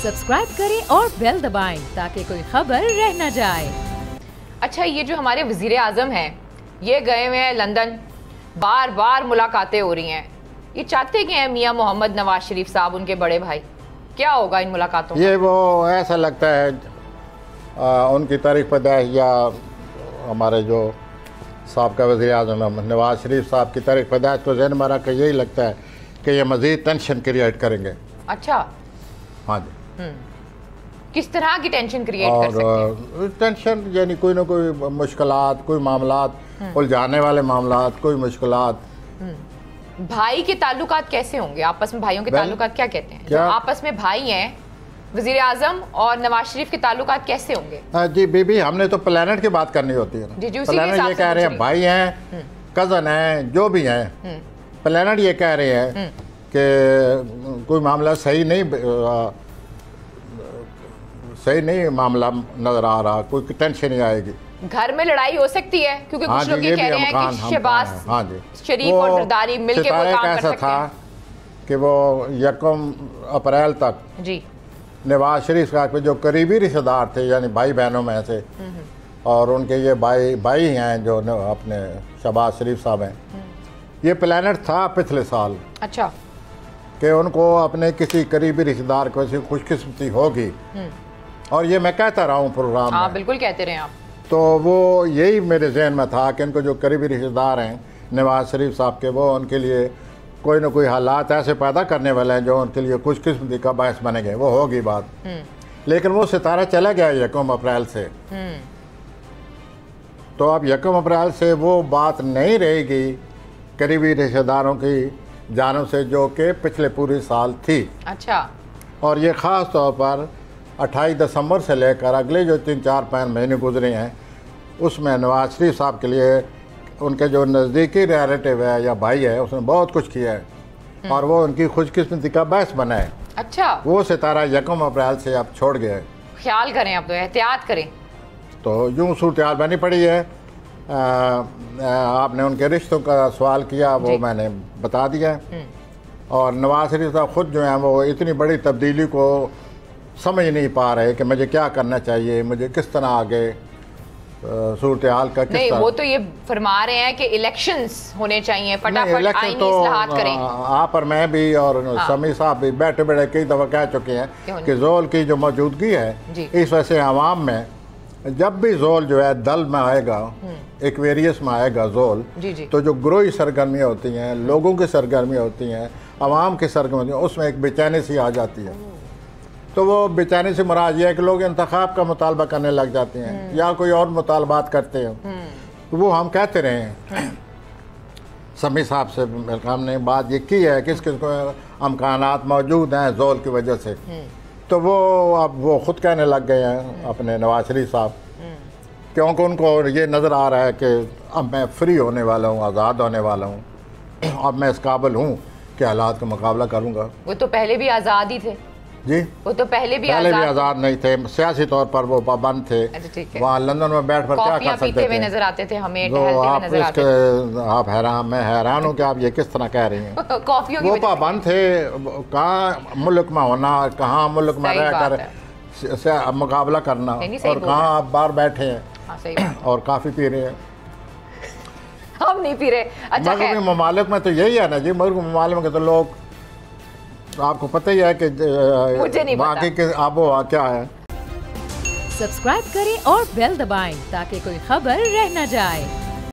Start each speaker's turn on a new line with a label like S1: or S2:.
S1: Subscribe करें और bell दबाएं ताकि कोई खबर रह न जाए।
S2: अच्छा, ये जो हमारे वज़ीर आज़म हैं, ये गए हुए हैं लंदन, बार बार मुलाकातें हो रही हैं। ये चाहते क्या हैं मियाँ मोहम्मद नवाज शरीफ साहब, उनके बड़े भाई? क्या होगा इन मुलाकातों में?
S3: ये वो ऐसा लगता है उनकी तारीख पैदाइश या हमारे जो साबका वज़ीर आज़म नवाज शरीफ साहब की तारीख पैदाइश को ज़हन में रख के यही लगता है कि ये मज़ीद टेंशन क्रिएट करेंगे।
S2: अच्छा,
S3: हाँ जी।
S2: किस तरह की टेंशन क्रिएट कर सकते हैं?
S3: और टेंशन यानी कोई ना कोई मुश्किलात, कोई मामलात, उलझाने वाले मामलात, कोई मुश्किलात।
S2: भाई के ताल्लुकात कैसे होंगे आपस में? भाइयों के ताल्लुकात क्या कहते हैं? जो आपस में भाई हैं वज़ीर आज़म और नवाज शरीफ के ताल्लुकात कैसे होंगे?
S3: जी बीबी, हमने तो प्लानट की बात करनी होती है ना। प्लानट ये कह रहे हैं भाई हैं, कज़न हैं, जो भी हैं, प्लानट ये कह रहे हैं कि कोई मामला सही नहीं मामला नजर आ रहा, कोई टेंशन नहीं आएगी।
S2: घर में लड़ाई हो सकती है क्योंकि कुछ लोग ये कह रहे हैं कि शहबाज शरीफ और जरदारी मिलके वो काम कर सकते हैं।
S3: कि वो 1 अप्रैल तक
S2: जी
S3: नवाज शरीफ साहब के जो करीबी रिश्तेदार थे, यानी भाई बहनों में से, और उनके ये भाई हैं जो अपने शहबाज शरीफ साहब हैं, ये प्लानट था पिछले साल।
S2: अच्छा,
S3: कि उनको अपने किसी करीबी रिश्तेदार को ऐसी खुशकिस्मती होगी, और ये मैं कहता रहा हूँ प्रोग्राम में।
S2: हाँ बिल्कुल कहते रहे आप।
S3: तो वो यही मेरे जहन में था कि इनको जो करीबी रिश्तेदार हैं नवाज शरीफ साहब के, वो उनके लिए कोई ना कोई हालात ऐसे पैदा करने वाले हैं जो उनके लिए खुशकिस्मती का बायस बनेंगे। वो होगी बात, लेकिन वो सितारा चला गया 1 अप्रैल से। तो अब 1 अप्रैल से वो बात नहीं रहेगी करीबी रिश्तेदारों की जानब से जो कि पिछले पूरे साल थी।
S2: अच्छा,
S3: और ये ख़ास तौर पर 28 दिसंबर से लेकर अगले जो 3-4-5 महीने गुजरे हैं, उसमें नवाज शरीफ साहब के लिए उनके जो नज़दीकी रिलेटिव है या भाई है, उसने बहुत कुछ किया है और वो उनकी खुशकिस्मती का बायस बना है।
S2: अच्छा,
S3: वो सितारा 1 अप्रैल से अब छोड़ गया है।
S2: ख्याल करें, अब तो एहतियात करें। तो
S3: यूँ सूरत बनी पड़ी है। आपने उनके रिश्तों का सवाल किया, वो मैंने बता दिया। और नवाज शरीफ साहब खुद जो हैं वो इतनी बड़ी तब्दीली को समझ नहीं पा रहे कि मुझे क्या करना चाहिए, मुझे किस तरह आगे सूरत हाल का किस तरह।
S2: वो तो ये फरमा रहे हैं कि इलेक्शंस होने चाहिए, फटाफट आईनी इस्लाहात करें।
S3: आप और मैं भी और समी साहब भी बैठे बैठे कई दफ़ा कह चुके हैं कि जोल की जो मौजूदगी है, इस वजह से आवाम में जब भी जोल जो है दल में आएगा, एक्वेरियस में आएगा जोल, तो जो ग्रोही सरगर्मियाँ होती हैं, लोगों की सरगर्मियाँ होती हैं, आवाम की सरगर्मियाँ, उसमें एक बेचैनी सी आ जाती है। तो वो बेचैनी से मुराद ये है कि लोग इंतखाब का मुतालबा करने लग जाते हैं या कोई और मुतालबात करते हैं। तो वो हम कहते रहे हैं समी साहब से, हमने बात ये की है कि किस किस को अमकानात मौजूद हैं जोल की वजह से। तो वो अब वो ख़ुद कहने लग गए हैं अपने नवाज शरीफ साहब, क्योंकि उनको ये नज़र आ रहा है कि अब मैं फ्री होने वाला हूँ, आज़ाद होने वाला हूँ, अब मैं इस काबिल हूँ कि हालात का मुकाबला करूँगा।
S2: वो तो पहले भी आज़ाद ही थे
S3: जी,
S2: वो तो पहले भी
S3: आज़ाद नहीं थे, सियासी तौर पर वो पाबंद थे। वहाँ लंदन में बैठ कर क्या कर सकते थे?
S2: नजर आते थे हमें,
S3: आप हैरान, मैं हैरान हूँ कि आप ये किस तरह कह रही हैं। वो पाबंद थे, कहाँ मुल्क में होना, कहाँ मुल्क में रहकर मुकाबला करना, और कहाँ आप बाहर बैठे हैं और काफ़ी पी रहे हैं।
S2: हम नहीं पी रहे। अच्छा,
S3: मगरबी ममालिक में तो यही है ना जी, मगरबी ममालिक में तो लोग, आपको पता ही है कि बाकी के आबो क्या है।
S1: सब्सक्राइब करें और बेल दबाएं ताकि कोई खबर रह न जाए।